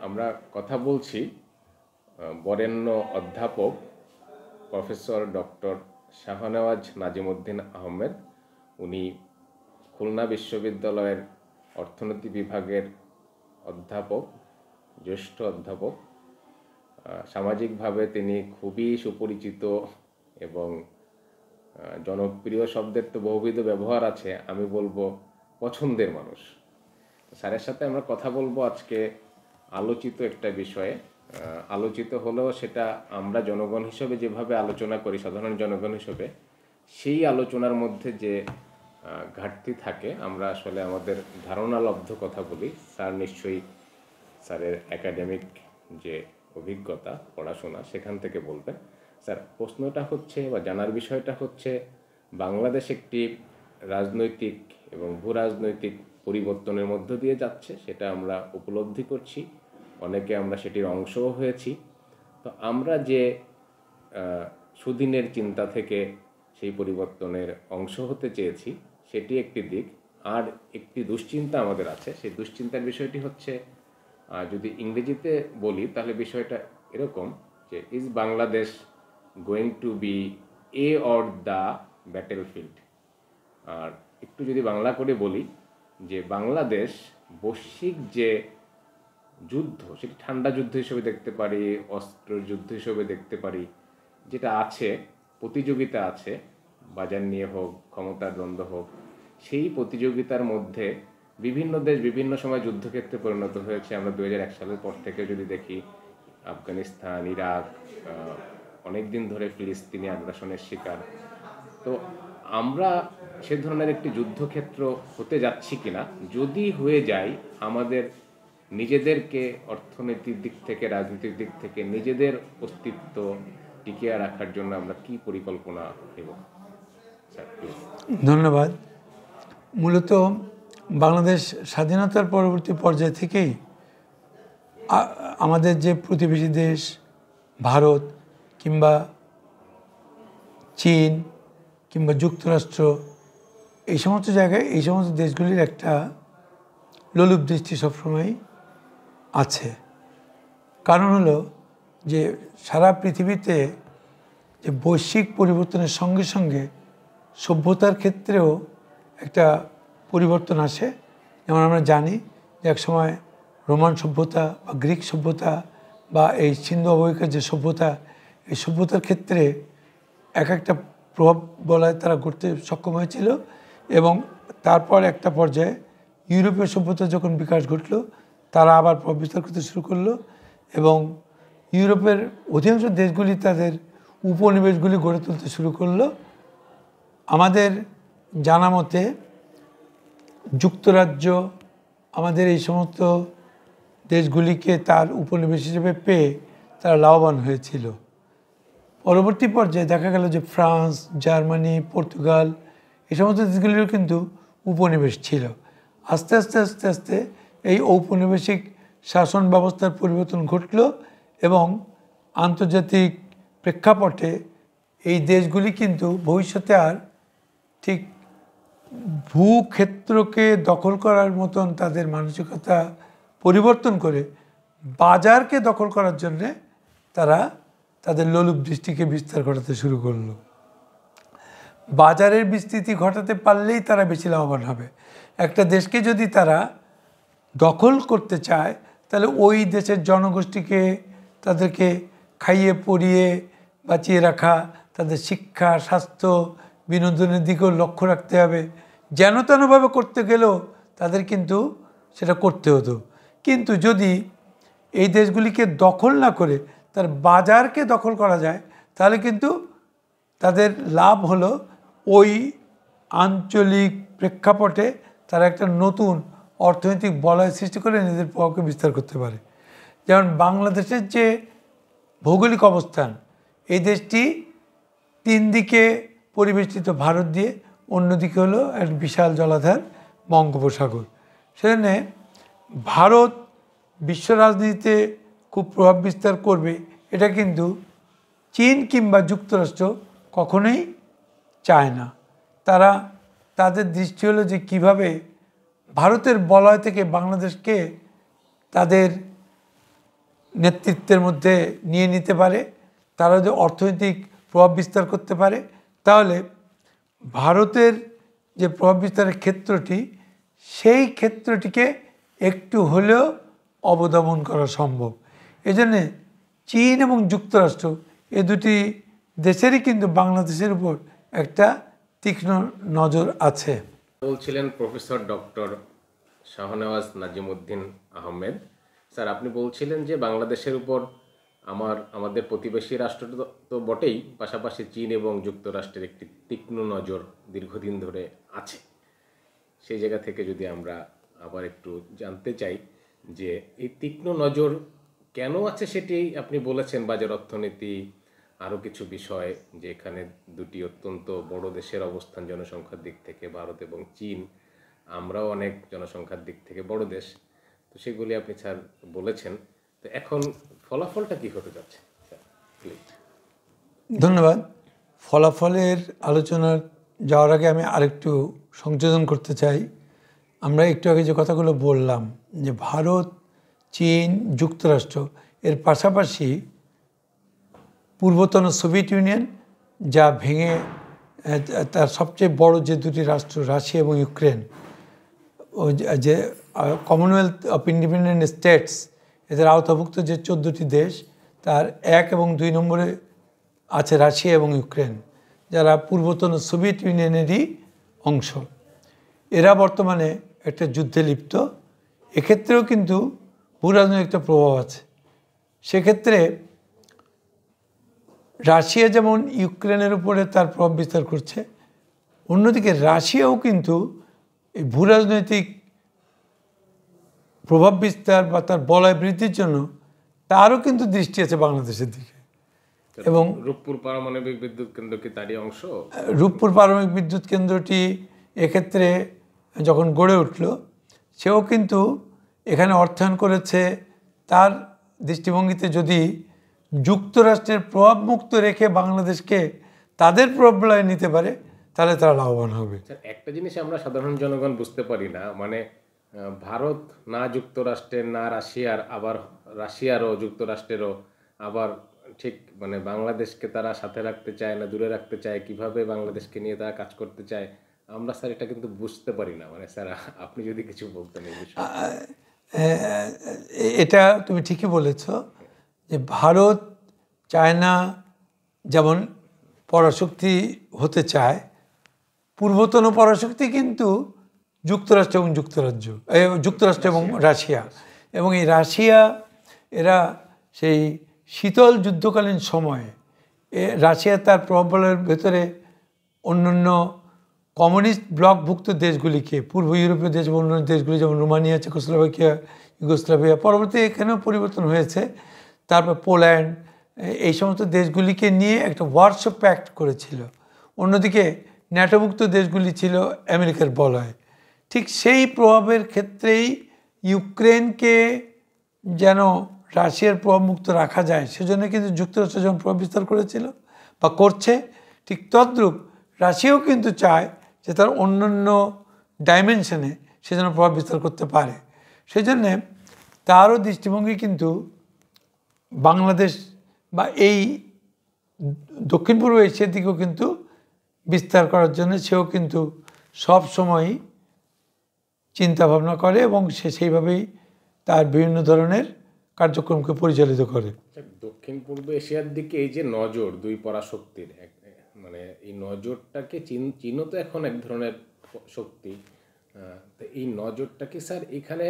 আমরা কথা বলছি বরেণ্য অধ্যাপক প্রফেসর ডক্টর শাহনেওয়াজ নাজিমউদ্দিন আহমেদ। উনি খুলনা বিশ্ববিদ্যালয়ের অর্থনীতি বিভাগের অধ্যাপক, জ্যেষ্ঠ অধ্যাপক। সামাজিকভাবে তিনি খুবই সুপরিচিত এবং জনপ্রিয় শব্দের তো বহুবিধ ব্যবহার আছে, আমি বলবো পছন্দের মানুষ। স্যারের সাথে আমরা কথা বলবো আজকে আলোচিত একটা বিষয়ে। আলোচিত হলেও সেটা আমরা জনগণ হিসেবে যেভাবে আলোচনা করি, সাধারণ জনগণ হিসেবে, সেই আলোচনার মধ্যে যে ঘাটতি থাকে, আমরা আসলে আমাদের ধারণালব্ধ কথা বলি। স্যার নিশ্চয়ই স্যারের একাডেমিক যে অভিজ্ঞতা, পড়াশোনা, সেখান থেকে বলবেন। স্যার, প্রশ্নটা হচ্ছে বা জানার বিষয়টা হচ্ছে, বাংলাদেশ একটি রাজনৈতিক এবং ভূ রাজনৈতিক পরিবর্তনের মধ্য দিয়ে যাচ্ছে, সেটা আমরা উপলব্ধি করছি, অনেকে আমরা সেটির অংশও হয়েছি। তো আমরা যে সুদিনের চিন্তা থেকে সেই পরিবর্তনের অংশ হতে চেয়েছি, সেটি একটি দিক। আর একটি দুশ্চিন্তা আমাদের আছে। সেই দুশ্চিন্তার বিষয়টি হচ্ছে, যদি ইংরেজিতে বলি তাহলে বিষয়টা এরকম যে, is Bangladesh going to be a or the battlefield. আর একটু যদি বাংলা করে বলি যে, বাংলাদেশ বৈশ্বিক যে যুদ্ধ, সেটি ঠান্ডা যুদ্ধ হিসেবে দেখতে পারি, অস্ত্র যুদ্ধ হিসেবে দেখতে পারি, যেটা আছে, প্রতিযোগিতা আছে, বাজার নিয়ে হোক, ক্ষমতার দ্বন্দ্ব হোক, সেই প্রতিযোগিতার মধ্যে বিভিন্ন দেশ বিভিন্ন সময় যুদ্ধক্ষেত্রে পরিণত হয়েছে। আমরা 2001 সালের পর থেকে যদি দেখি, আফগানিস্তান, ইরাক, অনেক দিন ধরে ফিলিস্তিনি আগ্রাসনের শিকার। তো আমরা সে ধরনের একটি যুদ্ধক্ষেত্র হতে যাচ্ছি কিনা, যদি হয়ে যাই, আমাদের নিজেদেরকে অর্থনৈতিক দিক থেকে, রাজনৈতিক দিক থেকে নিজেদের অস্তিত্ব টিকিয়ে রাখার জন্য আমরা কি পরিকল্পনা নেব? ধন্যবাদ। মূলত বাংলাদেশ স্বাধীনতার পরবর্তী পর্যায় থেকেই আমাদের যে প্রতিবেশী দেশ ভারত কিংবা চীন কিংবা যুক্তরাষ্ট্র, এই সমস্ত জায়গায় এই সমস্ত দেশগুলির একটা লোলুপ দৃষ্টি সবসময় আছে। কারণ হলো যে, সারা পৃথিবীতে যে বৈশ্বিক পরিবর্তনের সঙ্গে সঙ্গে সভ্যতার ক্ষেত্রেও একটা পরিবর্তন আসে। যেমন আমরা জানি যে, এক সময় রোমান সভ্যতা বা গ্রিক সভ্যতা বা এই সিন্ধু অববাহিকার যে সভ্যতা, এই সভ্যতার ক্ষেত্রে এক একটা প্রভাব বলয় তারা করতে সক্ষম হয়েছিল। এবং তারপর একটা পর্যায়ে ইউরোপীয় সভ্যতা যখন বিকাশ ঘটল, তারা আবার প্রভাব বিস্তার করতে শুরু করলো এবং ইউরোপের অধিকাংশ দেশগুলি তাদের উপনিবেশগুলি গড়ে তুলতে শুরু করলো। আমাদের জানা মতে যুক্তরাজ্য আমাদের এই সমস্ত দেশগুলিকে তার উপনিবেশ হিসেবে পেয়ে তারা লাভবান হয়েছিল। পরবর্তী পর্যায়ে দেখা গেল যে, ফ্রান্স, জার্মানি, পর্তুগাল, এই সমস্ত দেশগুলিরও কিন্তু উপনিবেশ ছিল। আস্তে আস্তে আস্তে আস্তে এই ঔপনিবেশিক শাসন ব্যবস্থার পরিবর্তন ঘটল এবং আন্তর্জাতিক প্রেক্ষাপটে এই দেশগুলি কিন্তু ভবিষ্যতে আর ঠিক ভূক্ষেত্রকে দখল করার মতন তাদের মানসিকতা পরিবর্তন করে বাজারকে দখল করার জন্যে তারা তাদের লোলুপ দৃষ্টিকে বিস্তার ঘটাতে শুরু করলো। বাজারের বিস্তৃতি ঘটাতে পারলেই তারা বেশি লাভবান হবে। একটা দেশকে যদি তারা দখল করতে চায়, তাহলে ওই দেশের জনগোষ্ঠীকে, তাদেরকে খাইয়ে পরিয়ে বাঁচিয়ে রাখা, তাদের শিক্ষা, স্বাস্থ্য, বিনোদনের দিকেও লক্ষ্য রাখতে হবে। যেন তেনভাবে করতে গেলেও তাদের কিন্তু সেটা করতে হতো। কিন্তু যদি এই দেশগুলিকে দখল না করে তার বাজারকে দখল করা যায়, তাহলে কিন্তু তাদের লাভ হলো ওই আঞ্চলিক প্রেক্ষাপটে তারা একটা নতুন অর্থনৈতিক বলয় সৃষ্টি করে নিজেদের প্রভাবকে বিস্তার করতে পারে। যেমন বাংলাদেশের যে ভৌগোলিক অবস্থান, এই দেশটি 3 দিকে পরিবেষ্টিত ভারত দিয়ে, অন্যদিকে হলো এক বিশাল জলাধার বঙ্গোপসাগর। সেখানে ভারত বিশ্ব রাজনীতিতে খুব প্রভাব বিস্তার করবে, এটা কিন্তু চীন কিংবা যুক্তরাষ্ট্র কখনোই চায় না। তাদের দৃষ্টি হলো যে, কিভাবে ভারতের বলয় থেকে বাংলাদেশকে তাদের নেতৃত্বের মধ্যে নিয়ে নিতে পারে, তারা যদি অর্থনৈতিক প্রভাব বিস্তার করতে পারে, তাহলে ভারতের যে প্রভাব বিস্তারের ক্ষেত্রটি, সেই ক্ষেত্রটিকে একটু হলেও অবদমন করা সম্ভব। এজন্যে চীন এবং যুক্তরাষ্ট্র এ দুটি দেশেরই কিন্তু বাংলাদেশের উপর একটা তীক্ষ্ণ নজর আছে। বলছিলেন professor doctor Shahnewaz Nazimuddin Ahmed. Sir, আপনি বলছিলেন যে বাংলাদেশের উপর আমাদের প্রতিবেশী রাষ্ট্র তো বটেই, পাশাপাশি চীন এবং যুক্তরাষ্ট্রের একটি তীক্ষ্ণ নজর দীর্ঘদিন ধরে আছে। সেই জায়গা থেকে যদি আমরা আবার একটু জানতে চাই যে এই তীক্ষ্ণ নজর কেন আছে, সেটি আপনি বলেছেন, বাজার অর্থনীতি, আরও কিছু বিষয়, যে এখানে দুটি অত্যন্ত বড় দেশের অবস্থান জনসংখ্যার দিক থেকে, ভারত এবং চীন। আমরাও অনেক জনসংখ্যার দিক থেকে বড় দেশ, তো সেগুলি আপনি স্যার বলেছেন। তো এখন ফলাফলটা কি হতে যাচ্ছে স্যার, প্লিজ? ধন্যবাদ। ফলাফলের আলোচনার যাওয়ার আগে আমি আরেকটু সংযোজন করতে চাই। আমরা একটু আগে যে কথাগুলো বললাম, যে ভারত, চীন, যুক্তরাষ্ট্র, এর পাশাপাশি পূর্বতন সোভিয়েত ইউনিয়ন, যা ভেঙে তার সবচেয়ে বড় যে দুটি রাষ্ট্র রাশিয়া এবং ইউক্রেন, ও যে কমনওয়েলথ অফ ইন্ডিপেন্ডেন্ট স্টেটস, এদের আওতাভুক্ত যে 14টি দেশ, তার 1 এবং 2 নম্বরে আছে রাশিয়া এবং ইউক্রেন, যারা পূর্বতন সোভিয়েত ইউনিয়নেরই অংশ। এরা বর্তমানে একটা যুদ্ধে লিপ্ত। এক্ষেত্রেও কিন্তু ভূরাজনৈতিক একটা প্রভাব আছে। সেক্ষেত্রে রাশিয়া যেমন ইউক্রেনের উপরে তার প্রভাব বিস্তার করছে, অন্যদিকে রাশিয়াও কিন্তু এই ভূরাজনৈতিক প্রভাব বিস্তার বা তার বলয় বৃদ্ধির জন্য তারও কিন্তু দৃষ্টি আছে বাংলাদেশের দিকে। এবং রূপপুর পারমাণবিক বিদ্যুৎ কেন্দ্র কি তারই অংশ? রূপপুর পারমাণবিক বিদ্যুৎ কেন্দ্রটি এক্ষেত্রে যখন গড়ে উঠল, সেও কিন্তু এখানে অর্থায়ন করেছে। তার দৃষ্টিভঙ্গিতে যদি যুক্তরাষ্ট্রের প্রভাব মুক্ত রেখে বাংলাদেশকে তাদের প্রবলয়ে নিতে পারে, তাহলে তারা লাভবান হবে। একটা জিনিস আমরা সাধারণ জনগণ বুঝতে পারি না, মানে ভারত না যুক্তরাষ্ট্রের না রাশিয়ার, আবার রাশিয়ারও যুক্তরাষ্ট্রেরও আবার ঠিক মানে বাংলাদেশকে তারা সাথে রাখতে চায় না দূরে রাখতে চায়, কিভাবে বাংলাদেশকে নিয়ে তারা কাজ করতে চায়, আমরা স্যার এটা কিন্তু বুঝতে পারি না। মানে স্যার, আপনি যদি কিছু বলতেন এই বিষয়ে। এটা তুমি ঠিকই বলেছ যে ভারত চায় না যেমন পরাশক্তি হতে চায়, পূর্বতন পরাশক্তি কিন্তু যুক্তরাষ্ট্র এবং যুক্তরাষ্ট্র এবং রাশিয়া। এবং এই রাশিয়া, এরা সেই শীতল যুদ্ধকালীন সময়ে রাশিয়া তার প্রভাবের ভেতরে অন্যান্য কমিউনিস্ট ব্লকভুক্ত দেশগুলিকে, পূর্ব ইউরোপীয় দেশ এবং অন্যান্য দেশগুলি যেমন রোমানিয়া, চেকোস্লোভাকিয়া, ইউগোস্লাভিয়া, পরবর্তী এখানেও পরিবর্তন হয়েছে, তারপর পোল্যান্ড, এই সমস্ত দেশগুলিকে নিয়ে একটা ওয়ারশো প্যাক্ট করেছিল। অন্যদিকে ন্যাটোভুক্ত দেশগুলি ছিল আমেরিকার বলয়। ঠিক সেই প্রভাবের ক্ষেত্রেই ইউক্রেনকে যেন রাশিয়ার প্রভাবমুক্ত রাখা যায়, সেজন্য কিন্তু যুক্তরাষ্ট্র যখন প্রভাব বিস্তার করেছিল বা করছে, ঠিক তদ্রূপ রাশিয়াও কিন্তু চায় যে তার অন্যান্য ডাইমেনশনে সে যেন প্রভাব বিস্তার করতে পারে। সেই জন্যে তারও দৃষ্টিভঙ্গি কিন্তু বাংলাদেশ বা এই দক্ষিণ পূর্ব এশিয়ার দিকেও কিন্তু বিস্তার করার জন্য সেও কিন্তু সব সময়ই চিন্তা ভাবনা করে এবং সে সেইভাবেই তার বিভিন্ন ধরনের কার্যক্রমকে পরিচালিত করে। দক্ষিণ পূর্ব এশিয়ার দিকে এই যে নজর দুই পরাশক্তির, মানে এই নজরটাকে চীনও তো এখন এক ধরনের শক্তি, তো এই নজরটা কি স্যার এখানে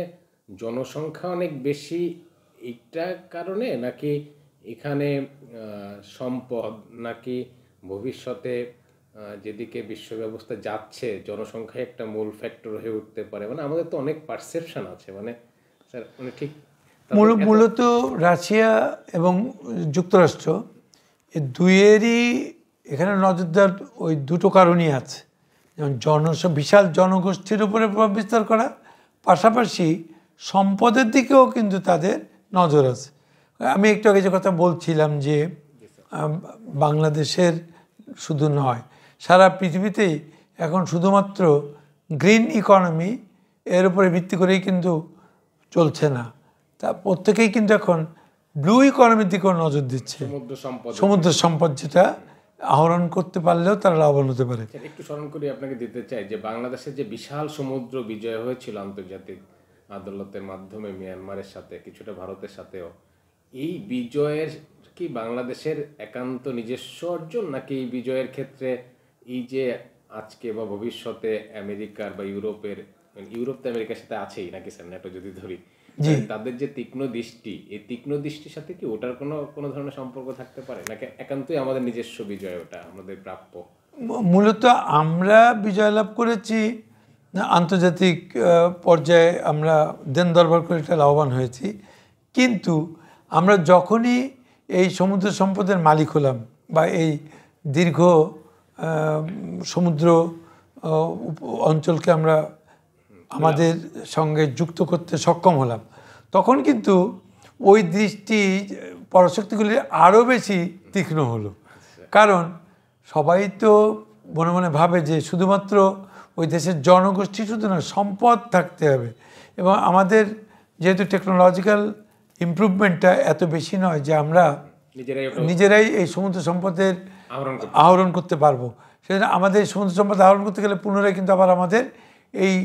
জনসংখ্যা অনেক বেশি এইটার কারণে, নাকি এখানে সম্পদ, নাকি ভবিষ্যতে যেদিকে বিশ্ব ব্যবস্থা যাচ্ছে জনসংখ্যা একটা মূল ফ্যাক্টর হয়ে উঠতে পারে? মানে আমাদের তো অনেক পারসেপশন আছে, মানে স্যার মানে ঠিক মূলত রাশিয়া এবং যুক্তরাষ্ট্র এই দুইয়েরই এখানে নজর দেওয়ার ওই দুটো কারণই আছে। যেমন বিশাল জনগোষ্ঠীর উপরে প্রভাব বিস্তার করা, পাশাপাশি সম্পদের দিকেও কিন্তু তাদের নজর আছে। আমি একটু আগে যে কথা বলছিলাম যে বাংলাদেশের শুধু নয়, সারা পৃথিবীতেই এখন শুধুমাত্র গ্রিন ইকোনমি এর উপরে ভিত্তি করেই কিন্তু চলছে না। তা প্রত্যেকেই কিন্তু এখন ব্লু ইকোনমির দিকেও নজর দিচ্ছে। সমুদ্র সম্পদ যেটা আহরণ করতে পারলেও তারা লাভবান হতে পারে। একটু স্মরণ করি আপনাকে দিতে চাই যে বাংলাদেশের যে বিশাল সমুদ্র বিজয় হয়েছিল আন্তর্জাতিক আদালতের মাধ্যমে মিয়ানমারের সাথে, কিছুটা ভারতের সাথেও, এই বিজয়ের কি বাংলাদেশের একান্ত নিজস্ব অর্জন, নাকি এই বিজয়ের ক্ষেত্রে এই যে আজকে বা ভবিষ্যতে আমেরিকার বা ইউরোপ তো আমেরিকার সাথে আছেই নাকি স্যার, ন্যাটো যদি ধরি, তাদের যে তীক্ষ্ণ দৃষ্টি, এই তীক্ষ্ণ দৃষ্টির সাথে কি ওটার কোনো ধরনের সম্পর্ক থাকতে পারে, নাকি একান্তই আমাদের নিজস্ব বিজয়, ওটা আমাদের প্রাপ্য? মূলত আমরা বিজয় লাভ করেছি আন্তর্জাতিক পর্যায়ে, আমরা দেন দরবার করে এটা লাভবান হয়েছি। কিন্তু আমরা যখনই এই সমুদ্র সম্পদের মালিক হলাম বা এই দীর্ঘ সমুদ্র অঞ্চলকে আমরা আমাদের সঙ্গে যুক্ত করতে সক্ষম হলাম, তখন কিন্তু ওই দৃষ্টি পরাশক্তিগুলি আরও বেশি তীক্ষ্ণ হলো। কারণ সবাই তো মনে মনে ভাবে যে শুধুমাত্র ওই দেশের জনগোষ্ঠী শুধু না, সম্পদ থাকতে হবে। এবং আমাদের যেহেতু টেকনোলজিক্যাল ইমপ্রুভমেন্টটা এত বেশি নয় যে আমরা নিজেরাই এই সমুদ্র সম্পদের আহরণ করতে পারবো, সেজন্য আমাদের সমুদ্র সম্পদ আহরণ করতে গেলে পুনরায় কিন্তু আবার আমাদের এই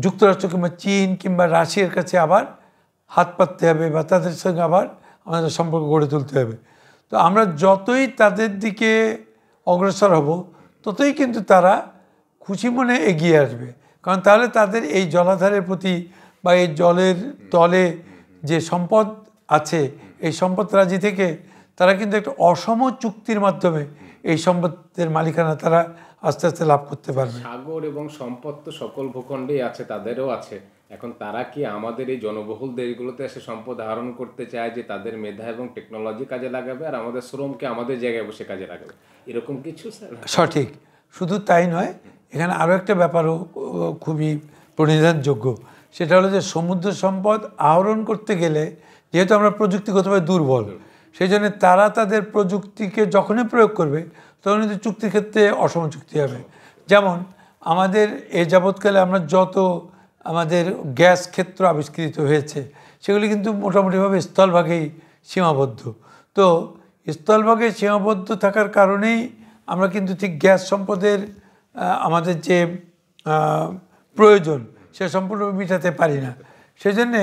যুক্তরাষ্ট্র কিংবা চীন কিংবা রাশিয়ার কাছে আবার হাত পাততে হবে বা তাদের সঙ্গে আবার আমাদের সম্পর্ক গড়ে তুলতে হবে। তো আমরা যতই তাদের দিকে অগ্রসর হব, ততই কিন্তু তারা খুশি মনে এগিয়ে আসবে। কারণ তাহলে তাদের এই জলাধারের প্রতি বা এই জলের তলে যে সম্পদ আছে, এই সম্পদ রাজি থেকে তারা কিন্তু একটা অসম চুক্তির মাধ্যমে এই সম্পদের মালিকানা তারা আস্তে আস্তে লাভ করতে পারবে। সাগর এবং সম্পদ তো সকল ভূখণ্ডেই আছে, তাদেরও আছে। এখন তারা কি আমাদের এই জনবহুল দেশগুলোতে এসে সম্পদ আহরণ করতে চায় যে তাদের মেধা এবং টেকনোলজি কাজে লাগাবে আর আমাদের শ্রমকে আমাদের জায়গায় বসে কাজে লাগাবে, এরকম কিছু স্যার? সঠিক। শুধু তাই নয়, এখানে আরও একটা ব্যাপারও খুবই প্রণিধানযোগ্য। সেটা হলো যে সমুদ্র সম্পদ আহরণ করতে গেলে যেহেতু আমরা প্রযুক্তিগতভাবে দুর্বল, সেই জন্য তারা তাদের প্রযুক্তিকে যখনই প্রয়োগ করবে তখন কিন্তু চুক্তির ক্ষেত্রে অসম চুক্তি হবে। যেমন আমাদের এ যাবৎকালে আমরা যত আমাদের গ্যাস ক্ষেত্র আবিষ্কৃত হয়েছে, সেগুলি কিন্তু মোটামুটিভাবে স্থলভাগেই সীমাবদ্ধ। তো স্থলভাগে সীমাবদ্ধ থাকার কারণেই আমরা কিন্তু ঠিক গ্যাস সম্পদের আমাদের যে প্রয়োজন সে সম্পূর্ণ মেটাতে পারি না। সেই জন্যে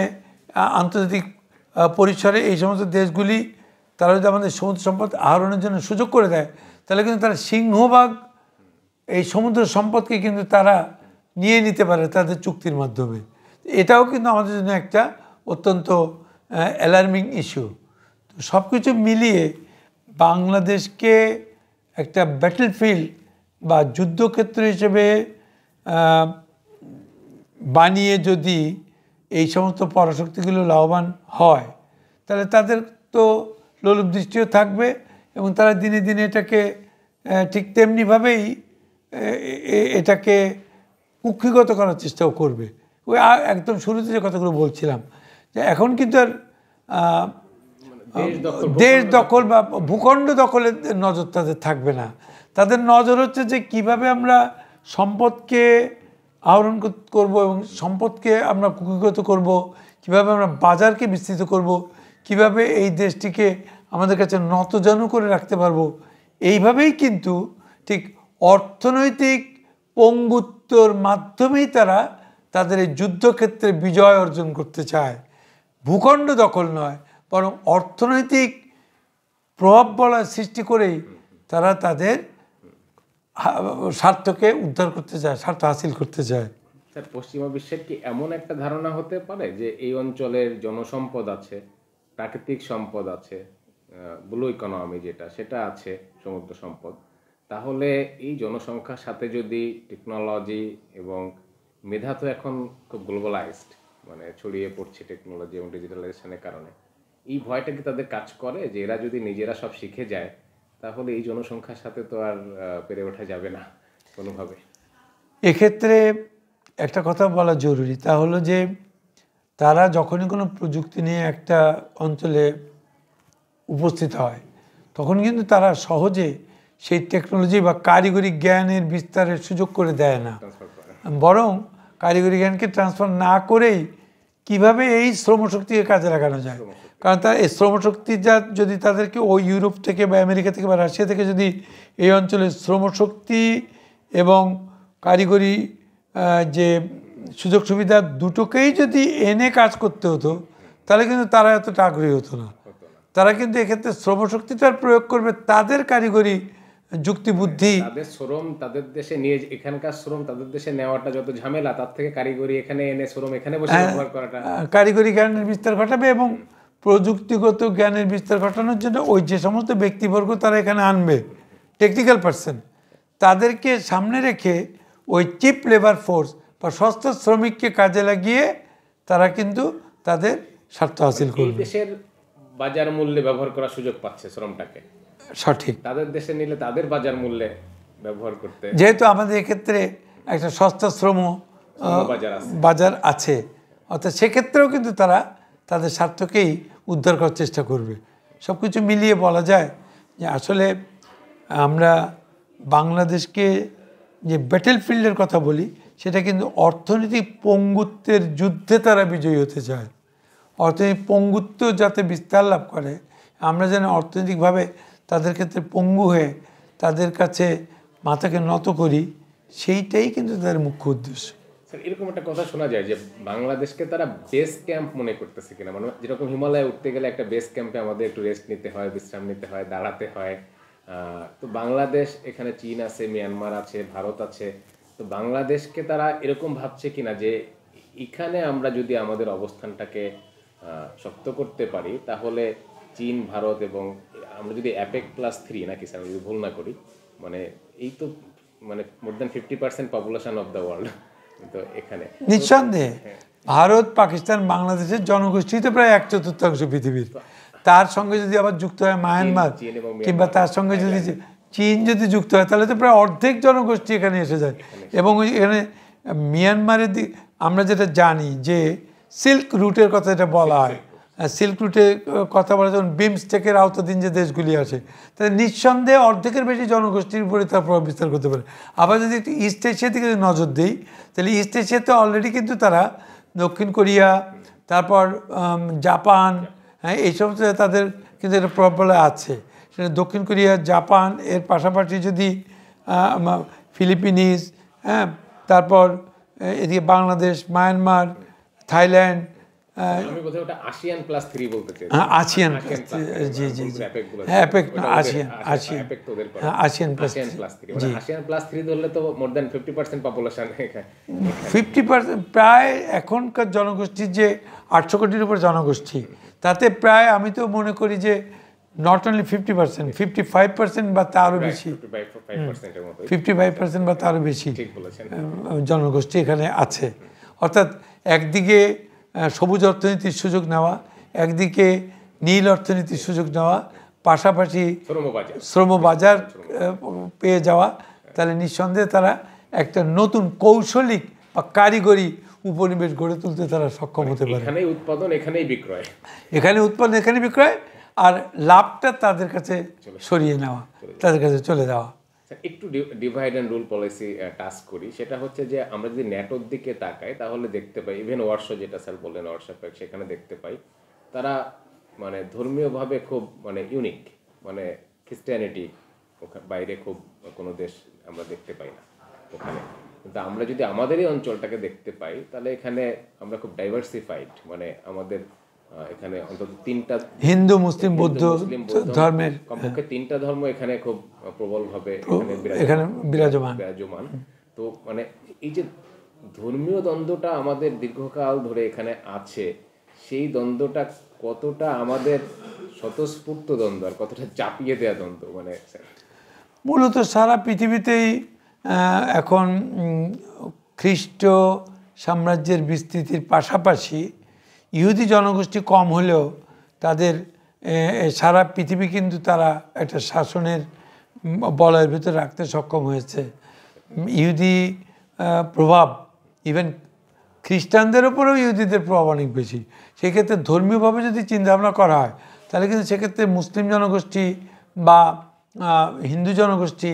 আন্তর্জাতিক পরিসরে এই সমস্ত দেশগুলি তারা যদি আমাদের সমুদ্র সম্পদ আহরণের জন্য সুযোগ করে দেয়, তাহলে কিন্তু তারা সিংহভাগ এই সমুদ্র সম্পদকে কিন্তু তারা নিয়ে নিতে পারে তাদের চুক্তির মাধ্যমে। এটাও কিন্তু আমাদের জন্য একটা অত্যন্ত অ্যালার্মিং ইস্যু। তো সব কিছু মিলিয়ে বাংলাদেশকে একটা ব্যাটলফিল্ড বা যুদ্ধক্ষেত্র হিসেবে বানিয়ে যদি এই সমস্ত পরাশক্তিগুলো লাভবান হয়, তাহলে তাদের তো লোলুপ দৃষ্টিও থাকবে এবং তারা দিনে দিনে এটাকে ঠিক তেমনিভাবেই এটাকে কুক্ষিগত করার চেষ্টাও করবে। ওই একদম শুরুতে যে কথাগুলো বলছিলাম, যে এখন কিন্তু আর দেশ দখল বা ভূখণ্ড দখলের নজর তাদের থাকবে না। তাদের নজর হচ্ছে যে কিভাবে আমরা সম্পদকে আহরণ করব এবং সম্পদকে আমরা কুক্ষিগত করব, কিভাবে আমরা বাজারকে বিস্তৃত করব, কিভাবে এই দেশটিকে আমাদের কাছে নতজানু করে রাখতে পারবো। এইভাবেই কিন্তু ঠিক অর্থনৈতিক পঙ্গুত্বর মাধ্যমেই তারা তাদের এই যুদ্ধক্ষেত্রে বিজয় অর্জন করতে চায়। ভূখণ্ড দখল নয়, বরং অর্থনৈতিক প্রভাব বলয় সৃষ্টি করেই তারা তাদের স্বার্থকে উদ্ধার করতে চায়, স্বার্থ হাসিল করতে চায়। স্যার, পশ্চিমা বিশ্বের কি এমন একটা ধারণা হতে পারে যে এই অঞ্চলের জনসম্পদ আছে, প্রাকৃতিক সম্পদ আছে, ব্লু ইকোনমি সেটা আছে, সমুদ্র সম্পদ, তাহলে এই জনসংখ্যার সাথে যদি টেকনোলজি এবং মেধা তো এখন খুব গ্লোবালাইজড, মানে ছড়িয়ে পড়ছে টেকনোলজি এবং ডিজিটালাইজেশনের কারণে, এই ভয়টা কি তাদের কাজ করে যে এরা যদি নিজেরা সব শিখে যায় তাহলে এই জনসংখ্যার সাথে তো আর পেরে ওঠা যাবে না কোনোভাবে? এক্ষেত্রে একটা কথা বলা জরুরি, তা হলো যে তারা যখনই কোনো প্রযুক্তি নিয়ে একটা অঞ্চলে উপস্থিত হয়, তখন কিন্তু তারা সহজে সেই টেকনোলজি বা কারিগরি জ্ঞানের বিস্তারের সুযোগ করে দেয় না, বরং কারিগরি জ্ঞানকে ট্রান্সফার না করেই কিভাবে এই শ্রমশক্তিকে কাজে লাগানো যায়। কারণ তার এই শ্রমশক্তি যদি তাদেরকে ওই ইউরোপ থেকে বা আমেরিকা থেকে বা রাশিয়া থেকে যদি এই অঞ্চলের শ্রমশক্তি এবং কারিগরি যে সুযোগ সুবিধা দুটোকেই যদি এনে কাজ করতে হতো, তাহলে কিন্তু তারা এতটা আগ্রহী হতো না। তারা কিন্তু এক্ষেত্রে শ্রমশক্তিটার প্রয়োগ করবে তাদের কারিগরি যুক্তি বুদ্ধি, তাদের শ্রম তাদের দেশে নিয়ে, এখানকার শ্রম তাদের দেশে নেওয়াটা যত ঝামেলা, তার থেকে কারিগরি এখানে এনে শ্রম এখানে বসে ব্যবহার করাটা, কারিগরি জ্ঞানের বিস্তার ঘটাবে এবং প্রযুক্তিগত জ্ঞানের বিস্তার ঘটানোর জন্য ওই যে সমস্ত ব্যক্তিবর্গ তারা এখানে আনবে, টেকনিক্যাল পার্সন, তাদেরকে সামনে রেখে ওই চিপ লেবার ফোর্স বা সস্তা শ্রমিককে কাজে লাগিয়ে তারা কিন্তু তাদের স্বার্থ হাসিল করবে। দেশের বাজার মূল্যে ব্যবহার করার সুযোগ পাচ্ছে শ্রমটাকে, সঠিক। তাদের দেশে নিলে তাদের বাজার মূল্যে ব্যবহার করতে, যেহেতু আমাদের এক্ষেত্রে একটা সস্তা শ্রম বাজার আছে, অর্থাৎ সেক্ষেত্রেও কিন্তু তারা তাদের স্বার্থকেই উদ্ধার করার চেষ্টা করবে। সব কিছু মিলিয়ে বলা যায় যে আসলে আমরা বাংলাদেশকে যে ব্যাটেল ফিল্ডের কথা বলি, সেটা কিন্তু অর্থনৈতিক পঙ্গুত্বের যুদ্ধে তারা বিজয়ী হতে চায়। অর্থনৈতিক পঙ্গুত্ব যাতে বিস্তার লাভ করে, আমরা যেন অর্থনৈতিকভাবে তাদের ক্ষেত্রে পঙ্গু হয়ে তাদের কাছে মাথাকে নত করি, সেইটাই কিন্তু তাদের মুখ্য উদ্দেশ্য। এরকম একটা কথা শোনা যায় যে বাংলাদেশকে তারা বেস ক্যাম্প মনে করতেছে কিনা, মানে যেরকম হিমালয়ে উঠতে গেলে একটা বেস ক্যাম্পে আমাদের একটু রেস্ট নিতে হয়, বিশ্রাম নিতে হয়, দাঁড়াতে হয়, তো বাংলাদেশ, এখানে চীন আছে, মিয়ানমার আছে, ভারত আছে, তো বাংলাদেশকে তারা এরকম ভাবছে কিনা যে এখানে আমরা যদি আমাদের অবস্থানটাকে শক্ত করতে পারি, তাহলে চীন, ভারত এবং আমরা যদি APEC+3 নাকি স্যার, যদি ভুল না করি, মানে এই তো মানে more than 50% population of the world, তো এখানে নিঃসন্দেহে ভারত, পাকিস্তান, বাংলাদেশের জনগোষ্ঠী তো প্রায় 1/4 পৃথিবীর। তার সঙ্গে যদি আবার যুক্ত হয় মায়ানমার, কিংবা তার সঙ্গে যদি চীন যদি যুক্ত হয়, তাহলে তো প্রায় অর্ধেক জনগোষ্ঠী এখানে এসে যায়। এবং এখানে মিয়ানমারের আমরা যেটা জানি যে সিল্ক রুটের কথা যেটা বলা হয়, সিল্ক রুটের কথা বলা, যখন বিমস্টেকের আওতাধীন যে দেশগুলি আছে, তাহলে নিঃসন্দেহে অর্ধেকের বেশি জনগোষ্ঠীর উপরে তার প্রভাব বিস্তার করতে পারে। আবার যদি একটু ইস্ট এশিয়া থেকে যদি নজর দিই, তাহলে ইস্ট এশিয়াতে অলরেডি কিন্তু তারা দক্ষিণ কোরিয়া, তারপর জাপান, হ্যাঁ, এই সমস্ত তাদের কিন্তু একটা প্রবল আছে। সেটা দক্ষিণ কোরিয়া, জাপান, এর পাশাপাশি যদি ফিলিপিনিস, হ্যাঁ, তারপর এদিকে বাংলাদেশ, মায়ানমার, থাইল্যান্ড, আমি বোধহয় ওটা ASEAN+3 বলতে চাই। ASEAN, জি জি জি, হ্যাঁ APEC না, ASEAN+3, জি, ASEAN+3 ধরলে তো মোর দ্যান 50% পপুলেশন এখানে, 50% প্রায় এখনকার জনগোষ্ঠীর যে 800 কোটির উপর জনগোষ্ঠী, তাতে প্রায় আমি তো মনে করি যে নট অনলি 50%, 55% বা তারও বেশি, 55% বা তারও বেশি জনগোষ্ঠী এখানে আছে। অর্থাৎ একদিকে সবুজ অর্থনীতির সুযোগ নেওয়া, একদিকে নীল অর্থনীতির সুযোগ নেওয়া, পাশাপাশি শ্রমবাজার পেয়ে যাওয়া, তাহলে নিঃসন্দেহে তারা একটা নতুন কৌশলিক বা কারিগরি উপনিবেশ গড়ে তুলতে তারা সক্ষম হতে পারে। এখানেই উৎপাদন, এখানেই বিক্রয়, এখানে উৎপাদন, এখানে বিক্রয়, আর লাভটা তাদের কাছে সরিয়ে নেওয়া, তাদের কাছে চলে যাওয়া। একটু divide and rule policy task করি, সেটা হচ্ছে যে আমরা যদি ন্যাটোর দিকে তাকাই, তাহলে দেখতে পাই, ইভেন ওয়ারশো, যেটা স্যার বললেন ওয়ারশো প্যাক্ট, সেখানে দেখতে পাই তারা মানে ধর্মীয়ভাবে খুব মানে ইউনিক, মানে খ্রিস্টানিটি বাইরে খুব কোনো দেশ আমরা দেখতে পাই না ওখানে। কিন্তু আমরা যদি আমাদেরই অঞ্চলটাকে দেখতে পাই, তাহলে এখানে আমরা খুব ডাইভার্সিফাইড, মানে আমাদের এখানে অন্তত 3টা হিন্দু, মুসলিম, বৌদ্ধ ধর্মের কমপক্ষে 3টা ধর্ম এখানে খুব প্রবলভাবে এখানে বিরাজমান। তো মানে এই যে ধর্মীয় দ্বন্দ্বটা আমাদের দীর্ঘকাল ধরে এখানে আছে, সেই দ্বন্দ্বটা কতটা আমাদের স্বতঃস্ফূর্ত দ্বন্দ্ব আর কতটা চাপিয়ে দেওয়া দ্বন্দ্ব, মানে মূলত সারা পৃথিবীতেই এখন খ্রিস্ট সাম্রাজ্যের বিস্তৃতির পাশাপাশি ইহুদি জনগোষ্ঠী কম হলেও তাদের সারা পৃথিবী কিন্তু তারা একটা শাসনের বলয়ের ভিতরে রাখতে সক্ষম হয়েছে। ইহুদি প্রভাব, ইভেন খ্রিস্টানদের ওপরেও ইহুদিদের প্রভাব অনেক বেশি। সেক্ষেত্রে ধর্মীয়ভাবে যদি চিন্তাভাবনা করা হয়, তাহলে কিন্তু সেক্ষেত্রে মুসলিম জনগোষ্ঠী বা হিন্দু জনগোষ্ঠী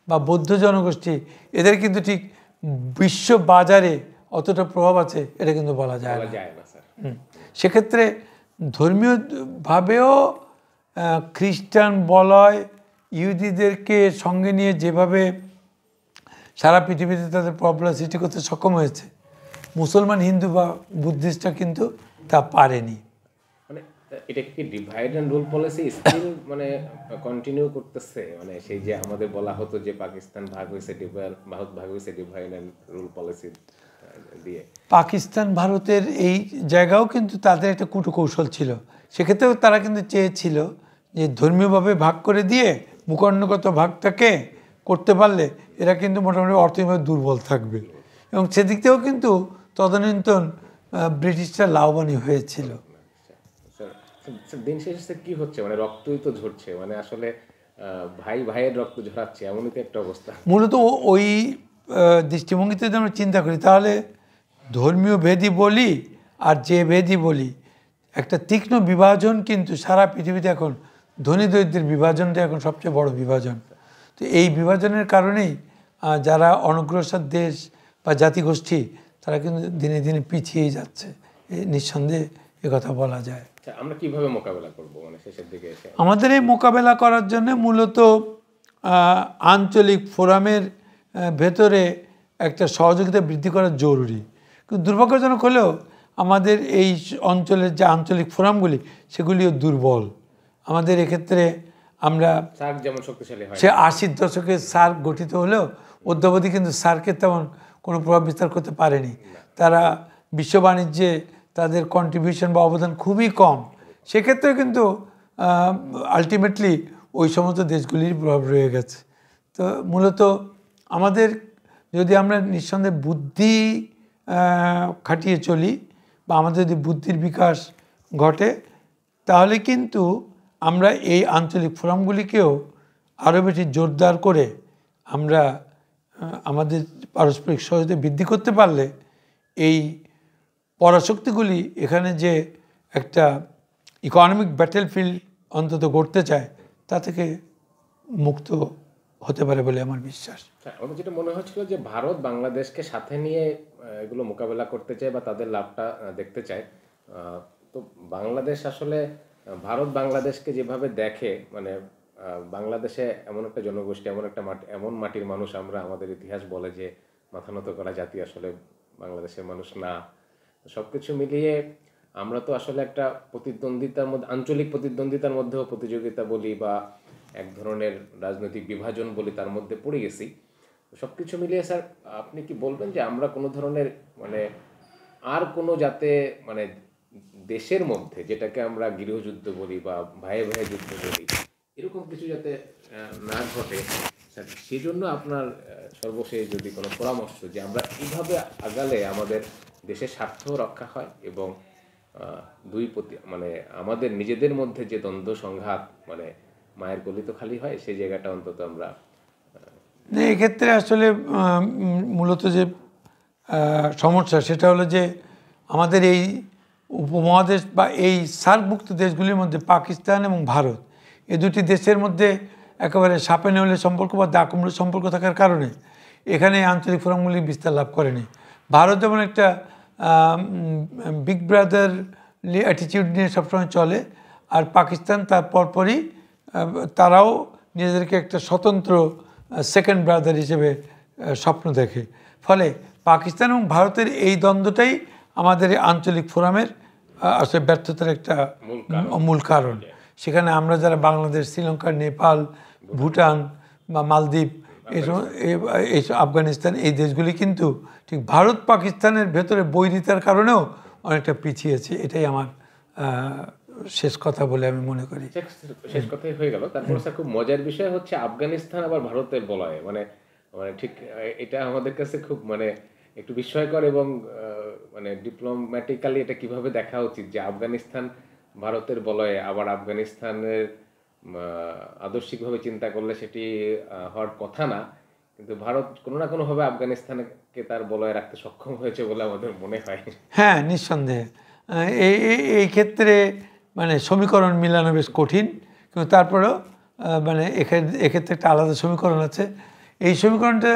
বা বৌদ্ধ জনগোষ্ঠী, এদের কিন্তু ঠিক বিশ্ব বাজারে অতটা প্রভাব আছে এটা কিন্তু বলা যায় না। সেক্ষেত্রে ধর্মীয়ভাবেও খ্রিস্টান বলয় ইহুদিদেরকে সঙ্গে নিয়ে যেভাবে সারা পৃথিবীতে তাদের প্রবলেম সৃষ্টি করতে সক্ষম হয়েছে, মুসলমান, হিন্দু বা বুদ্ধিস্টরা কিন্তু তা পারেনি। মানে এটা কি divide and rule policy still মানে কন্টিনিউ করতেছে? মানে সেই যে আমাদের বলা হতো যে পাকিস্তান ভাগ হয়েছে ভারত ভাগ হয়েছে ডিভাইড অ্যান্ড রুল পলিসি দিয়ে। পাকিস্তান ভারতের এই জায়গাও কিন্তু তাদের একটা কূটকৌশল ছিল। সেক্ষেত্রেও তারা কিন্তু চেয়েছিল যে ধর্মীয়ভাবে ভাগ করে দিয়ে ভূখণ্ডগত ভাগটাকে করতে পারলে এরা কিন্তু মোটামুটি অর্থনৈতিকভাবে দুর্বল থাকবে, এবং সেদিক থেকেও কিন্তু তদানীন্তন ব্রিটিশরা লাভবানই হয়েছিল। দিন শেষে কি হচ্ছে, মানে রক্তই তো ঝরছে, মানে আসলে ভাই ভাইয়ের রক্ত ঝরাচ্ছে, এমনই তো একটা অবস্থা। মূলত ওই দৃষ্টিভঙ্গিতে যদি আমরা চিন্তা করি তাহলে ধর্মীয় ভেদই বলি আর যে ভেদই বলি, একটা তীক্ষ্ণ বিভাজন কিন্তু সারা পৃথিবীতে এখন ধনী দরিদ্রের বিভাজনটা এখন সবচেয়ে বড় বিভাজন। তো এই বিভাজনের কারণেই যারা অনগ্রসর দেশ বা জাতিগোষ্ঠী তারা কিন্তু দিনে দিনে পিছিয়ে যাচ্ছে, নিঃসন্দেহে কথা বলা যায়। আমরা কিভাবে মোকাবেলা করব মানে শেষের দিকে এসে? আমাদের এই মোকাবেলা করার জন্য মূলত আঞ্চলিক ফোরামের ভেতরে একটা সহযোগিতা বৃদ্ধি করা জরুরি। কিন্তু দুর্ভাগ্যজনক হলেও আমাদের এই অঞ্চলের যে আঞ্চলিক ফোরামগুলি সেগুলিও দুর্বল। আমাদের এক্ষেত্রে আমরা সার্ক যেমন শক্তিশালী হয়, সে 80-র দশকে সার্ক গঠিত হলেও অদ্যাবধি কিন্তু সার্কের তেমন কোনো প্রভাব বিস্তার করতে পারেনি। তারা বিশ্ব বাণিজ্যে তাদের কন্ট্রিবিউশন বা অবদান খুবই কম। সেক্ষেত্রে কিন্তু আলটিমেটলি ওই সমস্ত দেশগুলির প্রভাব রয়ে গেছে। তো মূলত আমাদের যদি আমরা নিঃসন্দেহে বুদ্ধি খাটিয়ে চলি বা আমাদের যদি বুদ্ধির বিকাশ ঘটে, তাহলে কিন্তু আমরা এই আঞ্চলিক ফোরামগুলিকেও আরও বেশি জোরদার করে আমরা আমাদের পারস্পরিক সহযোগিতা বৃদ্ধি করতে পারলে এই পরাশক্তিগুলি এখানে যে একটা ইকোনমিক ব্যাটেলফিল্ড অন্তত গড়তে চায় তা থেকে মুক্ত হতে পারে বলে আমার বিশ্বাস। আমার যেটা মনে হচ্ছিল যে ভারত বাংলাদেশকে সাথে নিয়ে এগুলো মোকাবেলা করতে চায় বা তাদের লাভটা দেখতে চায়। তো বাংলাদেশ আসলে ভারত বাংলাদেশকে যেভাবে দেখে, মানে বাংলাদেশে এমন একটা জনগোষ্ঠী, এমন একটা এমন মাটির মানুষ আমরা, আমাদের ইতিহাস বলে যে মাথা নত করা জাতি আসলে বাংলাদেশের মানুষ না। সব কিছু মিলিয়ে আমরা তো আসলে একটা প্রতিদ্বন্দ্বিতার মধ্যে, আঞ্চলিক প্রতিদ্বন্দ্বিতার মধ্যেও প্রতিযোগিতা বলি বা এক ধরনের রাজনৈতিক বিভাজন বলি, তার মধ্যে পড়ে গেছি। সব কিছু মিলিয়ে স্যার আপনি কি বলবেন যে আমরা কোনো ধরনের মানে আর কোনো যাতে মানে দেশের মধ্যে, যেটাকে আমরা গৃহযুদ্ধ বলি বা ভাইয়ে ভাইয়ে যুদ্ধ বলি, এরকম কিছু যাতে না ঘটে, সেই জন্য আপনার সর্বশেষ যদি কোনো পরামর্শ যে আমরা এইভাবে আগালে আমাদের দেশের স্বার্থ রক্ষা হয় এবং মানে আমাদের নিজেদের মধ্যে যে দ্বন্দ্ব সংঘাত, মানে মায়ের গলি তো খালি হয়, সেই জায়গাটা অন্তত আমরা। এক্ষেত্রে আসলে মূলত যে সমস্যা সেটা হলো যে আমাদের এই উপমহাদেশ বা এই সার্কভুক্ত দেশগুলির মধ্যে পাকিস্তান এবং ভারত, এই দুটি দেশের মধ্যে একেবারে সাপে নেউলের সম্পর্ক বা দাকুমড়ের সম্পর্ক থাকার কারণে এখানে আঞ্চলিক ফোরামগুলি বিস্তার লাভ করেনি। ভারত যেমন একটা বিগ ব্রাদার অ্যাটিটিউড নিয়ে সবসময় চলে, আর পাকিস্তান তার পরপরই তারাও নিজেদেরকে একটা স্বতন্ত্র সেকেন্ড ব্রাদার হিসেবে স্বপ্ন দেখে। ফলে পাকিস্তান এবং ভারতের এই দ্বন্দ্বটাই আমাদের আঞ্চলিক ফোরামের আসলে ব্যর্থতার একটা মূল কারণ। সেখানে আমরা যারা বাংলাদেশ, শ্রীলঙ্কা, নেপাল, ভুটান বা মালদ্বীপ, এই আফগানিস্তান, এই দেশগুলি কিন্তু ঠিক ভারত পাকিস্তানের ভেতরে বৈরিতার কারণেও অনেকটা পিছিয়েছে। এটাই আমার শেষ কথা বলে আমি মনে করি। শেষ কথাই হয়ে গেল। তারপর স্যার খুব মজার বিষয় হচ্ছে আফগানিস্তান আবার ভারতের বলয়ে, মানে মানে ঠিক এটা আমাদের কাছে খুব মানে একটু বিস্ময়কর এবং মানে ডিপ্লোম্যাটিক্যালি এটা কিভাবে দেখা উচিত যে আফগানিস্তান ভারতের বলয়ে, আবার আফগানিস্তানের আদর্শিকভাবে চিন্তা করলে সেটি হওয়ার কথা না, কিন্তু ভারত কোনো না কোনোভাবে আফগানিস্তানকে তার বলয়ে রাখতে সক্ষম হয়েছে বলে আমাদের মনে হয়। হ্যাঁ, নিঃসন্দেহে এই ক্ষেত্রে মানে সমীকরণ মিলানো বেশ কঠিন, কিন্তু তারপরেও মানে এক্ষেত্রে একটা আলাদা সমীকরণ আছে। এই সমীকরণটা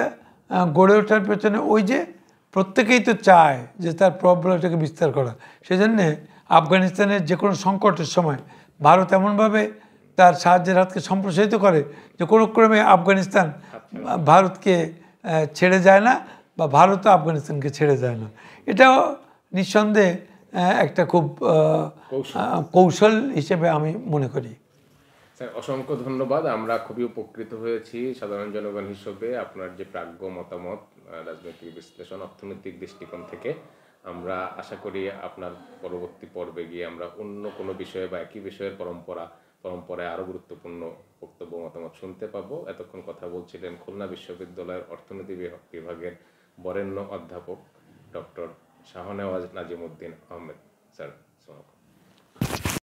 গড়ে ওঠার পেছনে ওই যে প্রত্যেকেই তো চায় যে তার প্রবলটাকে বিস্তার করা। সেজন্যে আফগানিস্তানের যে কোনো সংকটের সময় ভারত এমনভাবে তার সাহায্যের হাতকে সম্প্রসারিত করে যে কোনো ক্রমে আফগানিস্তান ভারতকে ছেড়ে যায় না, বা ভারতও আফগানিস্তানকে ছেড়ে যায় না। এটাও নিঃসন্দেহে একটা খুব কৌশল হিসেবে আমি মনে করি। স্যার, অসংখ্য ধন্যবাদ। আমরা খুবই উপকৃত হয়েছি সাধারণ জনগণ হিসেবে আপনার যে প্রাজ্ঞ মতামত, রাজনৈতিক বিশ্লেষণ, অর্থনৈতিক দৃষ্টিকোণ থেকে। আমরা আশা করি আপনার পরবর্তী পর্বে গিয়ে আমরা অন্য কোনো বিষয়ে বা একই বিষয়ের পরম্পরায় আরও গুরুত্বপূর্ণ বক্তব্য মতামত শুনতে পাবো। এতক্ষণ কথা বলছিলেন খুলনা বিশ্ববিদ্যালয়ের অর্থনীতি বিভাগের বরেণ্য অধ্যাপক ডক্টর শাহনেওয়াজ নাজিমউদ্দিন আহমেদ। স্যার, আসসালামু আলাইকুম।